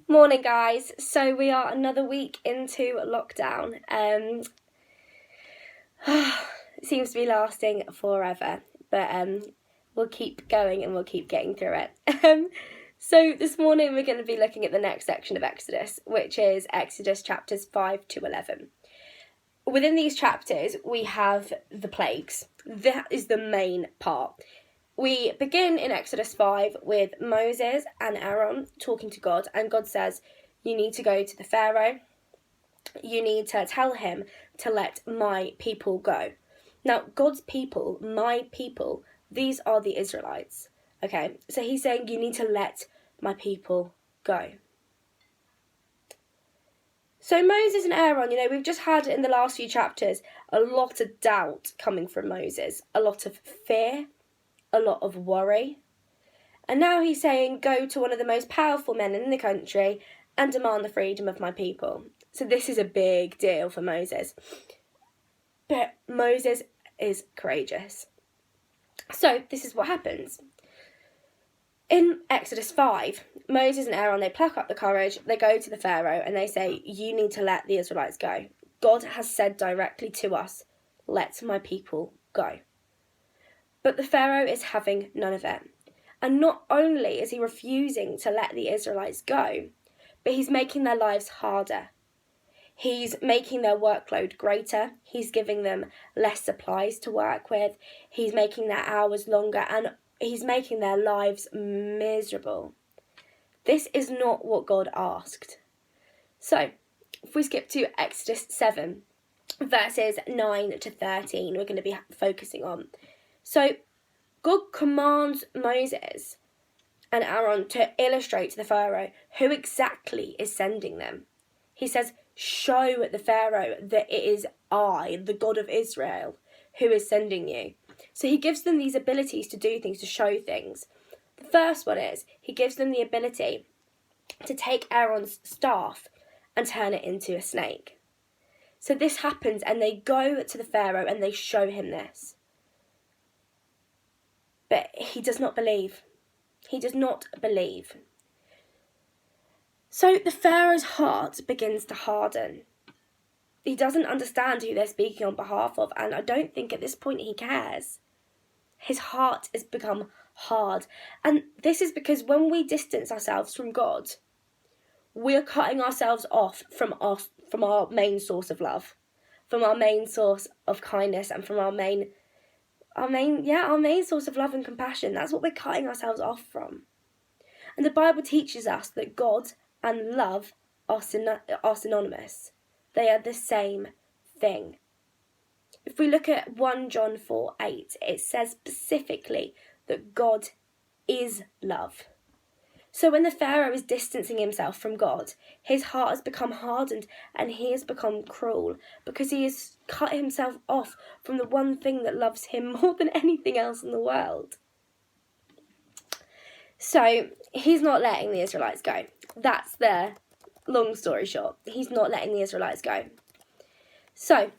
Morning, guys. So we are another week into lockdown. It seems to be lasting forever, but we'll keep going and we'll keep getting through it. So this morning we're going to be looking at the next section of Exodus, which is Exodus chapters 5 to 11. Within these chapters, we have the plagues. That is the main part. We begin in Exodus 5 with Moses and Aaron talking to God, and God says, you need to go to the Pharaoh. You need to tell him to let my people go. Now, God's people, my people, these are the Israelites. Okay, so he's saying you need to let my people go. So Moses and Aaron, we've just had in the last few chapters a lot of doubt coming from Moses, a lot of fear, a lot of worry. And now he's saying, go to one of the most powerful men in the country and demand the freedom of my people. So this is a big deal for Moses. But Moses is courageous. So this is what happens. In Exodus 5, Moses and Aaron, they pluck up the courage, they go to the Pharaoh and they say, you need to let the Israelites go. God has said directly to us, let my people go. But the Pharaoh is having none of it. And not only is he refusing to let the Israelites go, but he's making their lives harder. He's making their workload greater. He's giving them less supplies to work with. He's making their hours longer, and he's making their lives miserable. This is not what God asked. So, if we skip to Exodus 7, verses 9 to 13, we're going to be focusing on. So, God commands Moses and Aaron to illustrate to the Pharaoh who exactly is sending them. He says, show the Pharaoh that it is I, the God of Israel, who is sending you. So he gives them these abilities to do things, to show things. The first one is, he gives them the ability to take Aaron's staff and turn it into a snake. So this happens and they go to the Pharaoh and they show him this. But he does not believe. He does not believe. So the Pharaoh's heart begins to harden. He doesn't understand who they're speaking on behalf of, and I don't think at this point he cares. His heart has become hard. And this is because when we distance ourselves from God, we're cutting ourselves off from our main source of love, from our main source of kindness, and from our main source of love and compassion. That's what we're cutting ourselves off from. And the Bible teaches us that God and love are synonymous. They are the same thing. If we look at 1 John 4:8, it says specifically that God is love. So when the Pharaoh is distancing himself from God, his heart has become hardened and he has become cruel because he has cut himself off from the one thing that loves him more than anything else in the world. So he's not letting the Israelites go. That's the long story short. He's not letting the Israelites go. So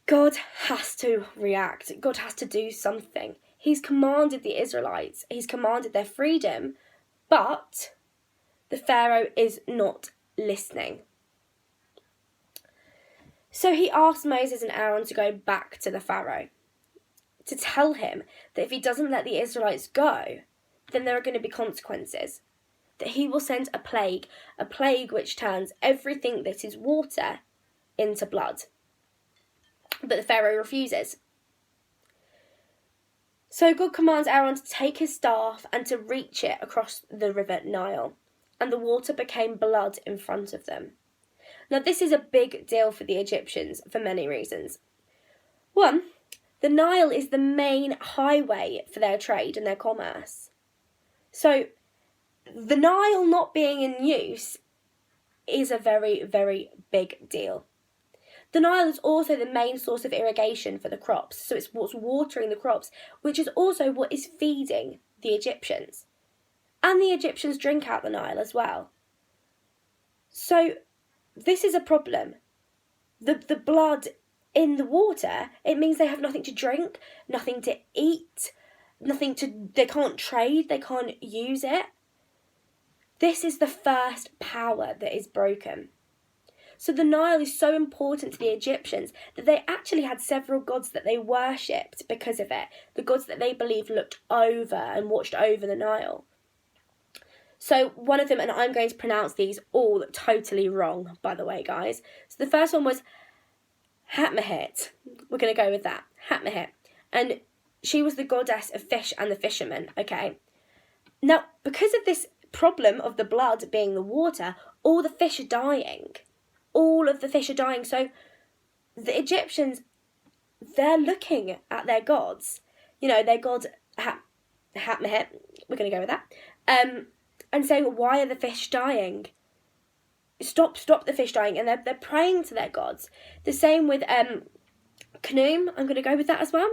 God has to react. God has to do something. He's commanded the Israelites. He's commanded their freedom, but the Pharaoh is not listening. So he asked Moses and Aaron to go back to the Pharaoh to tell him that if he doesn't let the Israelites go, then there are going to be consequences. That he will send a plague which turns everything that is water into blood. But the Pharaoh refuses. So God commands Aaron to take his staff and to reach it across the river Nile, and the water became blood in front of them. Now this is a big deal for the Egyptians for many reasons. One, the Nile is the main highway for their trade and their commerce. So the Nile not being in use is a very, very big deal. The Nile is also the main source of irrigation for the crops, so it's what's watering the crops, which is also what is feeding the Egyptians. And the Egyptians drink out the Nile as well. So this is a problem. The blood in the water, it means they have nothing to drink, nothing to eat, they can't trade, they can't use it. This is the first power that is broken. So the Nile is so important to the Egyptians that they actually had several gods that they worshipped because of it. The gods that they believed looked over and watched over the Nile. So one of them, and I'm going to pronounce these all totally wrong, by the way, guys. So the first one was Hatmahit. We're going to go with that. Hatmahit. And she was the goddess of fish and the fishermen, okay? Now, because of this problem of the blood being the water, all the fish are dying. All of the fish are dying. So the Egyptians, they're looking at their gods. You know, their god Hatmahit, we're going to go with that, and saying, why are the fish dying? Stop the fish dying. And they're praying to their gods. The same with Khnum, I'm going to go with that as well,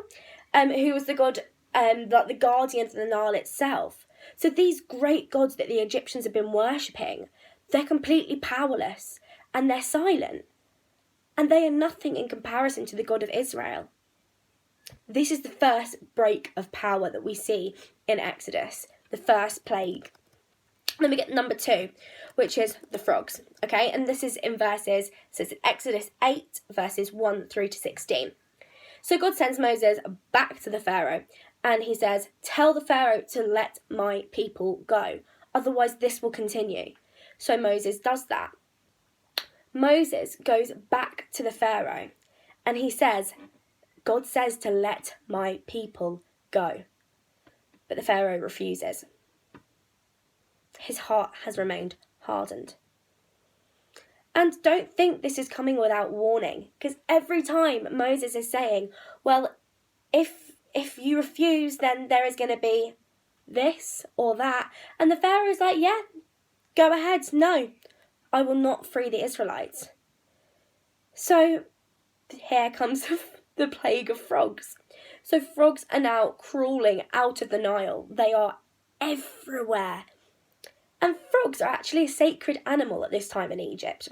who was the god, like the guardian of the Nile itself. So these great gods that the Egyptians have been worshipping, they're completely powerless and they're silent. And they are nothing in comparison to the God of Israel. This is the first break of power that we see in Exodus, the first plague. Then we get number 2, which is the frogs. Okay, and this is in verses, so it's Exodus 8, verses 1 through to 16. So God sends Moses back to the Pharaoh, and he says, tell the Pharaoh to let my people go, otherwise this will continue. So Moses does that. Moses goes back to the Pharaoh, and he says, God says to let my people go. But the Pharaoh refuses. His heart has remained hardened. And don't think this is coming without warning, because every time Moses is saying, well, if you refuse, then there is going to be this or that. And the Pharaoh's like, yeah, go ahead. No, I will not free the Israelites. So here comes the plague of frogs. So frogs are now crawling out of the Nile. They are everywhere. And frogs are actually a sacred animal at this time in Egypt,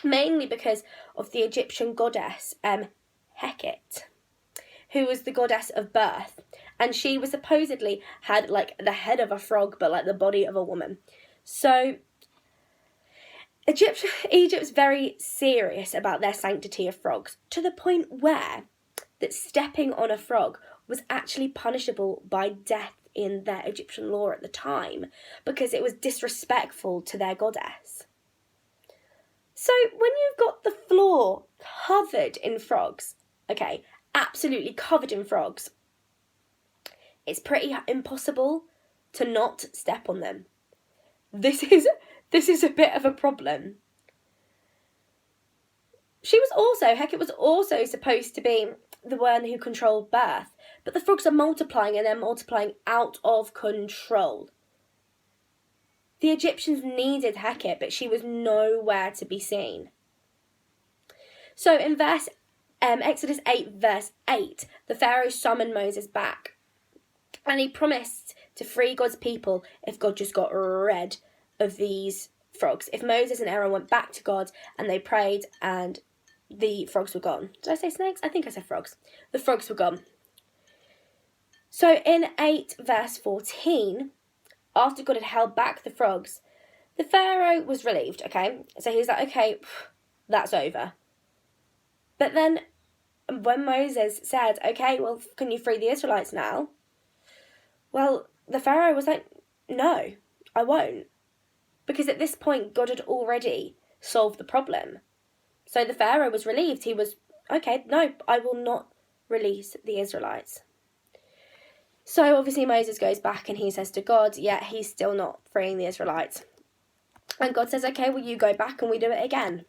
mainly because of the Egyptian goddess Heket, who was the goddess of birth. And she was supposedly had like the head of a frog, but like the body of a woman. So Egypt's very serious about their sanctity of frogs, to the point where that stepping on a frog was actually punishable by death in their Egyptian law at the time, because it was disrespectful to their goddess. So when you've got the floor covered in frogs, okay, absolutely covered in frogs, it's pretty impossible to not step on them. This is a bit of a problem. Heket was also supposed to be the one who controlled birth, but the frogs are multiplying, and they're multiplying out of control. The Egyptians needed Heket, but she was nowhere to be seen. So in Exodus 8, verse 8, the Pharaoh summoned Moses back, and he promised to free God's people if God just got rid of these frogs. If Moses and Aaron went back to God and they prayed and the frogs were gone. Did I say snakes? I think I said frogs. The frogs were gone. So in 8 verse 14, after God had held back the frogs, the Pharaoh was relieved, okay? So he's like, okay, that's over. But then when Moses said, okay, well, can you free the Israelites now? Well, the Pharaoh was like, no, I won't. Because at this point, God had already solved the problem. So the Pharaoh was relieved. He was, okay, no, I will not release the Israelites. So obviously Moses goes back and he says to God, yeah, he's still not freeing the Israelites. And God says, okay, well, you go back and we do it again.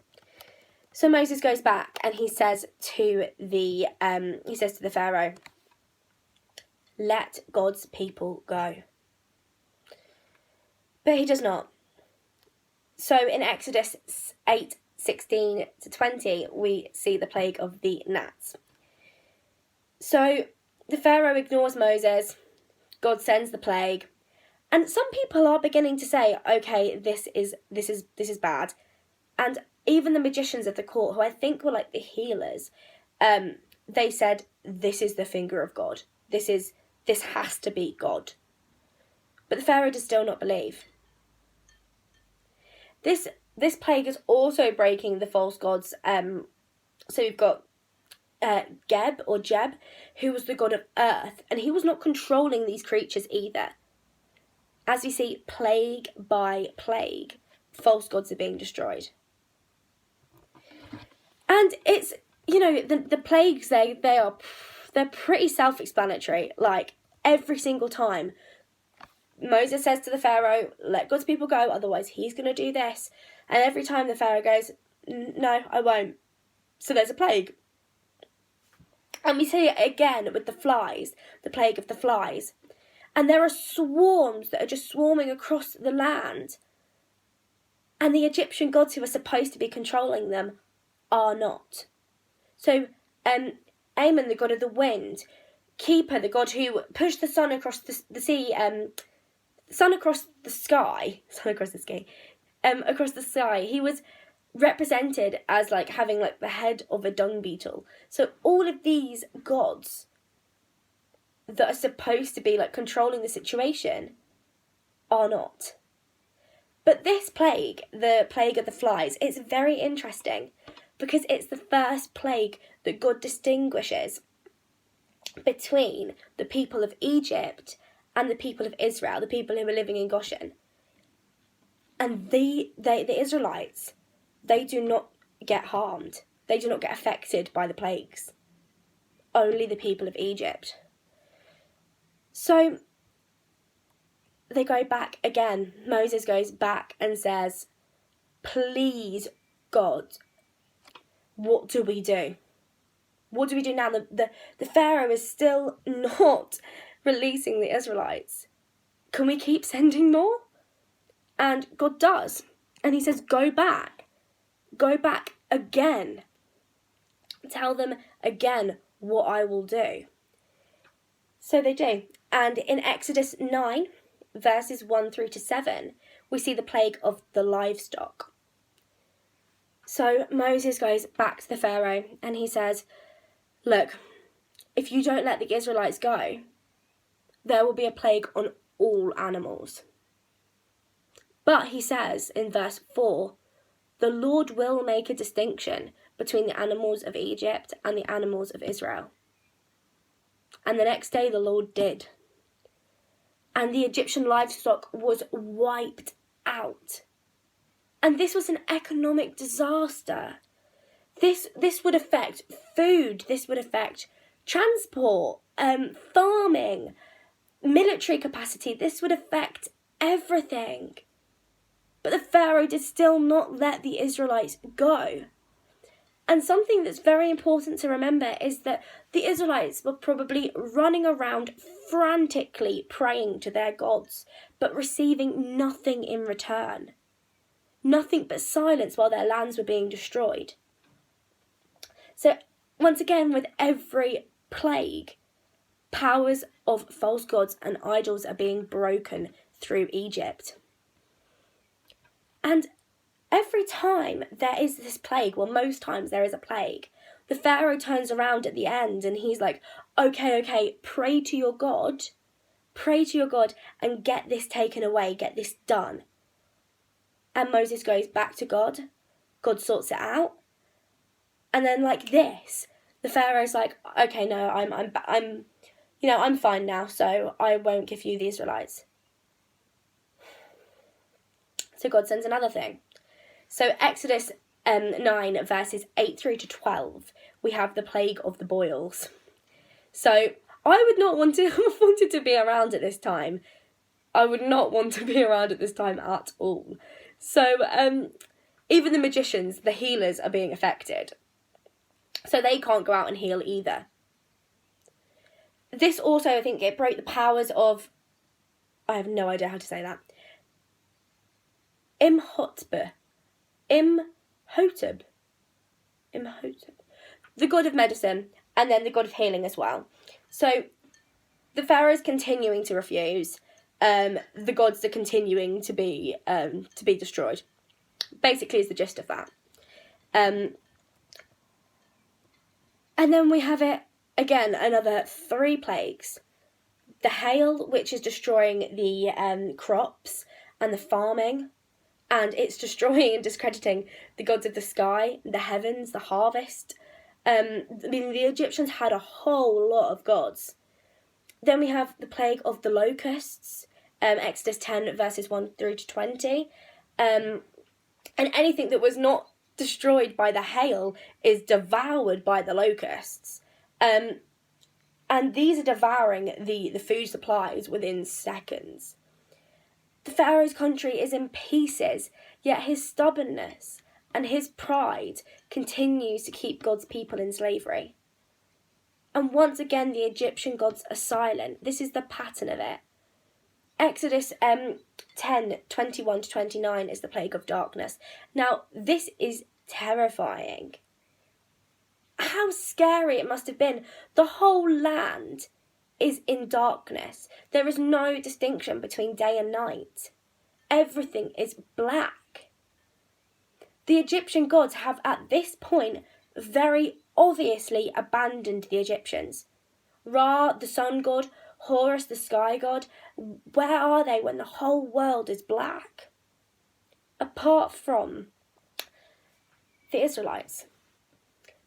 So Moses goes back and he says to the Pharaoh, let God's people go. But he does not. So in Exodus 8:16 to 20, we see the plague of the gnats. So the Pharaoh ignores Moses. God sends the plague. And some people are beginning to say, okay, this is bad. And even the magicians of the court, who I think were like the healers, they said, this is the finger of God. This has to be God. But the Pharaoh does still not believe. This plague is also breaking the false gods. So we've got Geb or Jeb, who was the god of earth, and he was not controlling these creatures either. As we see, plague by plague, false gods are being destroyed. And it's, the plagues, they're pretty self-explanatory. Like, every single time Moses says to the Pharaoh, let God's people go, otherwise he's going to do this. And every time the Pharaoh goes, no, I won't. So there's a plague. And we see it again with the flies, the plague of the flies. And there are swarms that are just swarming across the land. And the Egyptian gods who are supposed to be controlling them are not. So Ammon, the god of the wind, Keeper, the god who pushed the sun across the sea, across the sky, he was represented as like having like the head of a dung beetle. So all of these gods that are supposed to be like controlling the situation are not. But this plague, the plague of the flies, it's very interesting because it's the first plague that God distinguishes between the people of Egypt and the people of Israel, the people who were living in Goshen. And the Israelites, they do not get harmed. They do not get affected by the plagues. Only the people of Egypt. So they go back again. Moses goes back and says, please, God, what do we do? What do we do now? The Pharaoh is still not releasing the Israelites. Can we keep sending more? And God does. And he says, go back. Go back again. Tell them again what I will do. So they do. And in Exodus 9, verses 1 through to 7, we see the plague of the livestock. So Moses goes back to the Pharaoh and he says, look, if you don't let the Israelites go, there will be a plague on all animals. But he says in verse 4, the Lord will make a distinction between the animals of Egypt and the animals of Israel. And the next day the Lord did. And the Egyptian livestock was wiped out. And this was an economic disaster. This would affect food. This would affect transport, farming, military capacity. This would affect everything. But the Pharaoh did still not let the Israelites go. And something that's very important to remember is that the Israelites were probably running around frantically praying to their gods, but receiving nothing in return. Nothing but silence while their lands were being destroyed. So, once again, with every plague, powers of false gods and idols are being broken through Egypt. And every time there is this plague, well, most times there is a plague, the Pharaoh turns around at the end and he's like, okay, pray to your God and get this taken away, get this done. And Moses goes back to God. God sorts it out. And then like this, the Pharaoh's like, okay, no, I'm fine now, so I won't give you the Israelites. So God sends another thing. So Exodus 9 verses 8 through to 12, we have the plague of the boils. So I would not wanted to be around at this time. I would not want to be around at this time at all. So even the magicians, the healers, are being affected. So they can't go out and heal either. This also, I think, it broke the powers of, I have no idea how to say that, Imhotep, the god of medicine, and then the god of healing as well. So the Pharaoh's continuing to refuse. The gods are continuing to be destroyed. Basically, is the gist of that. And then we have it again, another 3 plagues. The hail, which is destroying the crops and the farming. and it's destroying and discrediting the gods of the sky, the heavens, the harvest. The Egyptians had a whole lot of gods. Then we have the plague of the locusts, Exodus 10 verses 1 through to 20. And anything that was not destroyed by the hail is devoured by the locusts. And these are devouring the food supplies within seconds. The Pharaoh's country is in pieces, yet his stubbornness and his pride continues to keep God's people in slavery. And once again, the Egyptian gods are silent. This is the pattern of it. Exodus 10, 21 to 29 is the plague of darkness. Now, this is terrifying. How scary it must have been. The whole land is in darkness. There is no distinction between day and night. Everything is black. The Egyptian gods have at this point very obviously abandoned the Egyptians. Ra, the sun god, Horus, the sky god, where are they when the whole world is black? Apart from the Israelites.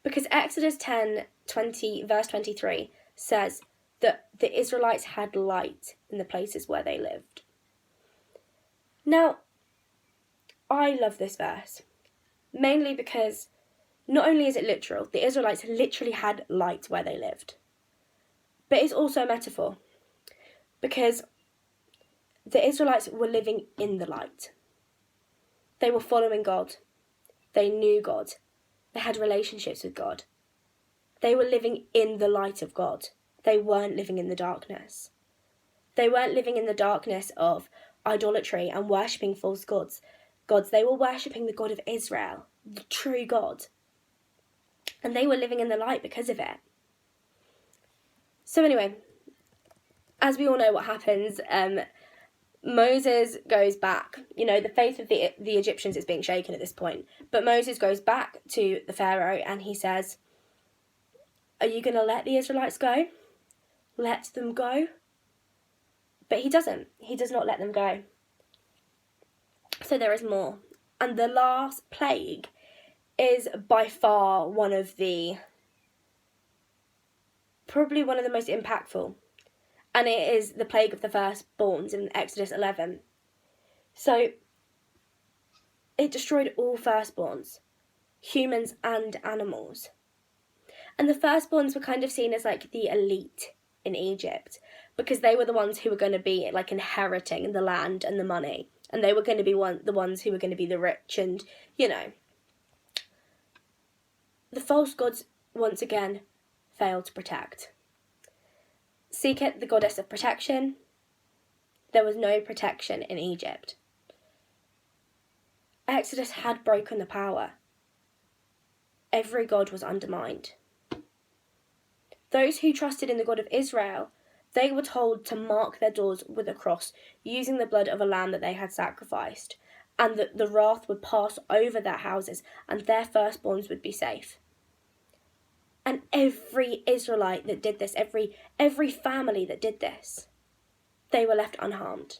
Because Exodus 10, 20, verse 23 says that the Israelites had light in the places where they lived. Now, I love this verse, mainly because not only is it literal, the Israelites literally had light where they lived, but it's also a metaphor, because the Israelites were living in the light. They were following God. They knew God. They had relationships with God. They were living in the light of God. They weren't living in the darkness. They weren't living in the darkness of idolatry and worshipping false gods. They were worshipping the God of Israel, the true God. And they were living in the light because of it. So anyway, as we all know what happens, Moses goes back. You know, the faith of the Egyptians is being shaken at this point. But Moses goes back to the Pharaoh and he says, are you going to let the Israelites go? Let them go? But he doesn't. He does not let them go. So there is more. And the last plague is by far probably one of the most impactful. And it is the plague of the firstborns in Exodus 11. So it destroyed all firstborns, humans and animals. And the firstborns were kind of seen as like the elite in Egypt, because they were the ones who were going to be like inheriting the land and the money. And they were going to be the ones who were going to be the rich and, you know. The false gods, once again, failed to protect. Sekhet, the goddess of protection, there was no protection in Egypt. Exodus had broken the power. Every god was undermined. Those who trusted in the God of Israel, they were told to mark their doors with a cross, using the blood of a lamb that they had sacrificed, and that the wrath would pass over their houses, and their firstborns would be safe. And every Israelite that did this, every family that did this, they were left unharmed.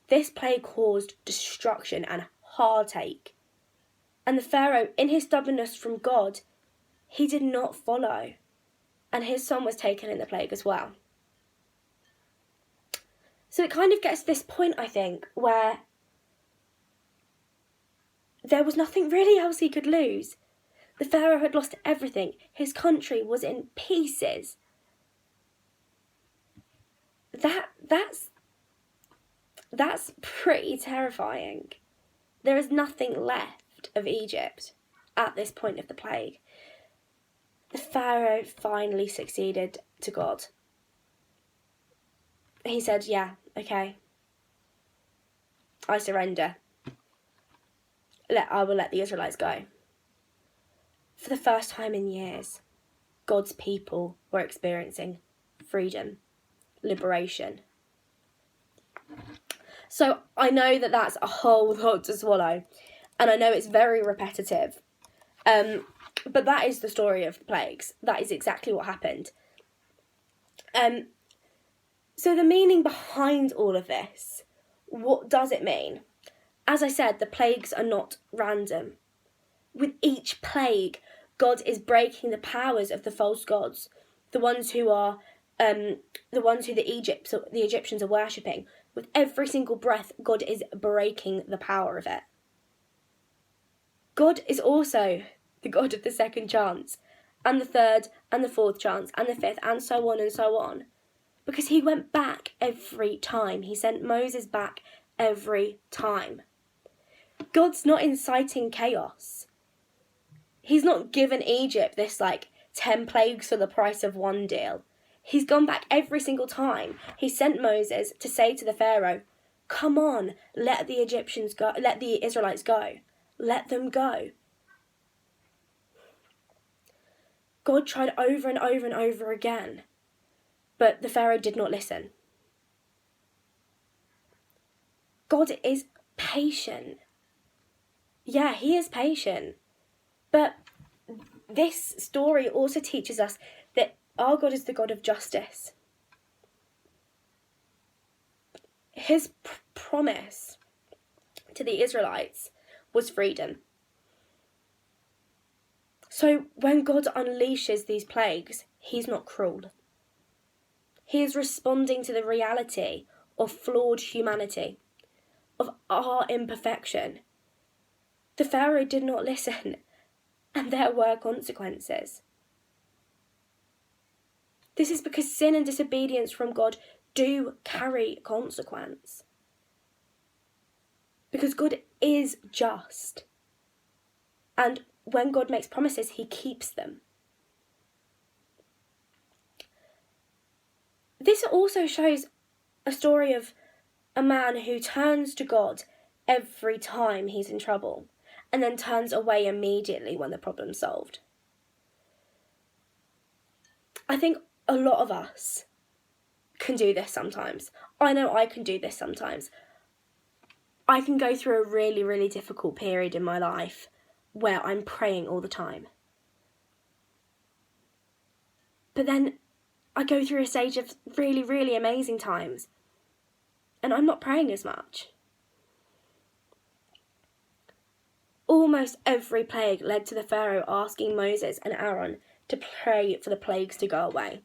This plague caused destruction and heartache. And the Pharaoh, in his stubbornness from God, he did not follow. And his son was taken in the plague as well. So it kind of gets to this point, I think, where there was nothing really else he could lose. The Pharaoh had lost everything. His country was in pieces. That's pretty terrifying. There is nothing left of Egypt at this point of the plague. The Pharaoh finally succeeded to God. He said, yeah, okay, I surrender. I will let the Israelites go. For the first time in years, God's people were experiencing freedom, liberation. So I know that that's a whole lot to swallow, and I know it's very repetitive. But that is the story of the plagues. That is exactly what happened. So the meaning behind all of this What does it mean? As I said, the plagues are not random. With each plague, God is breaking the powers of the false gods, the ones who the Egyptians are worshipping. With every single breath, God is breaking the power of it. God is also the God of the second chance, and the third, and the fourth chance, and the fifth, and so on and so on. Because he went back every time. He sent Moses back every time. God's not inciting chaos. He's not given Egypt this 10 plagues for the price of one deal. He's gone back every single time. He sent Moses to say to the Pharaoh, come on, let the Egyptians go, let the Israelites go. Let them go. God tried over and over and over again, but the Pharaoh did not listen. God is patient. Yeah, he is patient. But this story also teaches us that our God is the God of justice. His promise to the Israelites was freedom. So when God unleashes these plagues, he's not cruel. He is responding to the reality of flawed humanity, of our imperfection. The Pharaoh did not listen, and there were consequences. This is because sin and disobedience from God do carry consequence. Because God is just. And when God makes promises, he keeps them. This also shows a story of a man who turns to God every time he's in trouble and then turns away immediately when the problem's solved. I think a lot of us can do this sometimes. I know I can do this sometimes. I can go through a really, really difficult period in my life where I'm praying all the time. But then I go through a stage of really, really amazing times and I'm not praying as much. Almost every plague led to the Pharaoh asking Moses and Aaron to pray for the plagues to go away.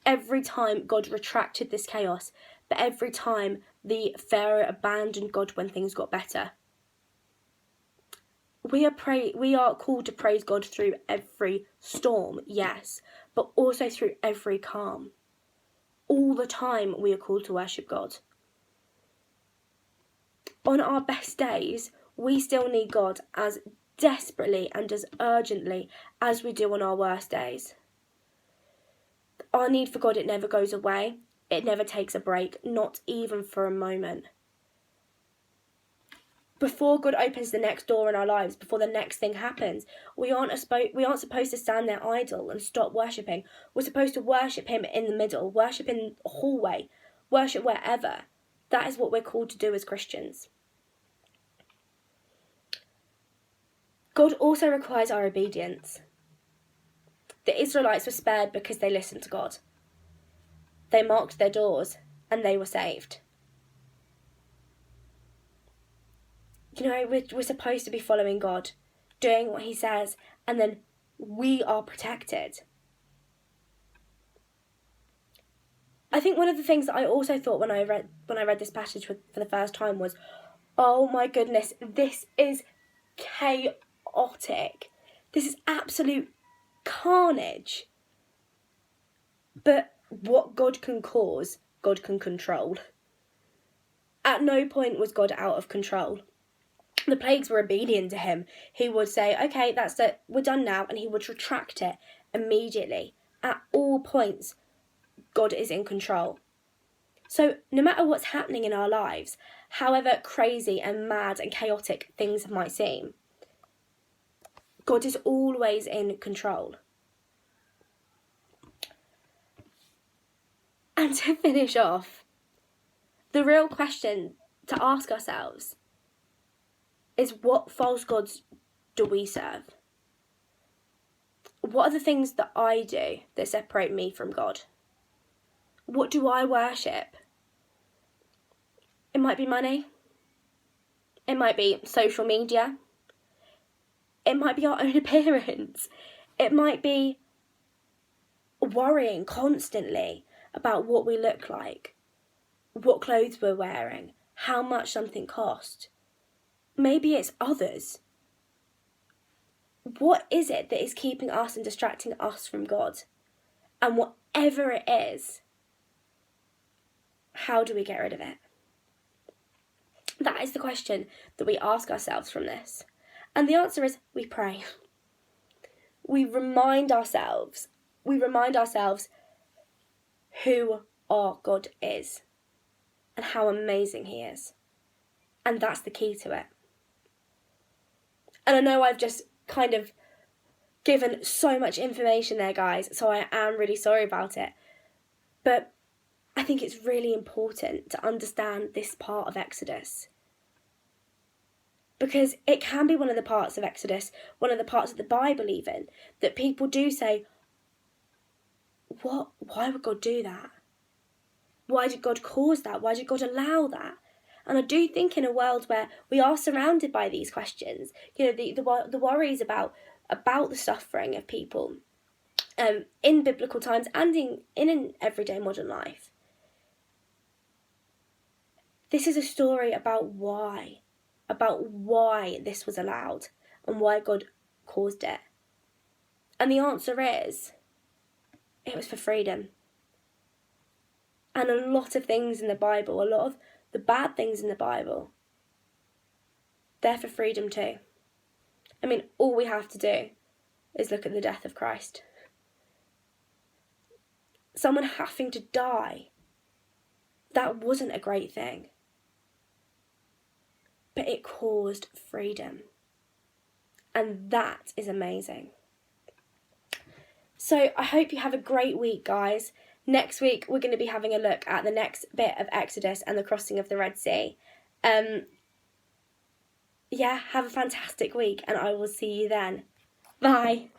Every time God retracted this chaos, but every time the Pharaoh abandoned God when things got better. We are called to praise God through every storm, yes, but also through every calm. All the time we are called to worship God. On our best days, we still need God as desperately and as urgently as we do on our worst days. Our need for God, it never goes away. It never takes a break, not even for a moment. Before God opens the next door in our lives, before the next thing happens, we aren't supposed to stand there idle and stop worshipping. We're supposed to worship him in the middle, worship in the hallway, worship wherever. That is what we're called to do as Christians. God also requires our obedience. The Israelites were spared because they listened to God. They marked their doors and they were saved. You know, we're supposed to be following God, doing what he says, and then we are protected. I think one of the things that I also thought when I read this passage for the first time was, oh my goodness, this is chaotic. This is absolute carnage. But what God can cause, God can control. At no point was God out of control. The plagues were obedient to him. He would say, okay, that's it, we're done now, and he would retract it immediately. At all points, God is in control. So no matter what's happening in our lives, however crazy and mad and chaotic things might seem, God is always in control. And to finish off, the real question to ask ourselves is, what false gods do we serve? What are the things that I do that separate me from God? What do I worship? It might be money. It might be social media. It might be our own appearance. It might be worrying constantly about what we look like, what clothes we're wearing, how much something costs. Maybe it's others. What is it that is keeping us and distracting us from God? And whatever it is, how do we get rid of it? That is the question that we ask ourselves from this. And the answer is we pray. We remind ourselves who our God is and how amazing he is. And that's the key to it. And I know I've just kind of given so much information there, guys, so I am really sorry about it. But I think it's really important to understand this part of Exodus. Because it can be one of the parts of Exodus, one of the parts of the Bible even, that people do say, what? Why would God do that? Why did God cause that? Why did God allow that? And I do think in a world where we are surrounded by these questions, you know, the worries about the suffering of people in biblical times and in an everyday modern life. This is a story about why this was allowed and why God caused it. And the answer is, it was for freedom. And a lot of things in the Bible, a lot of the bad things in the Bible, they're for freedom too. I mean, all we have to do is look at the death of Christ. Someone having to die, that wasn't a great thing. But it caused freedom. And that is amazing. So I hope you have a great week, guys. Next week, we're going to be having a look at the next bit of Exodus and the crossing of the Red Sea. Yeah, have a fantastic week, and I will see you then. Bye.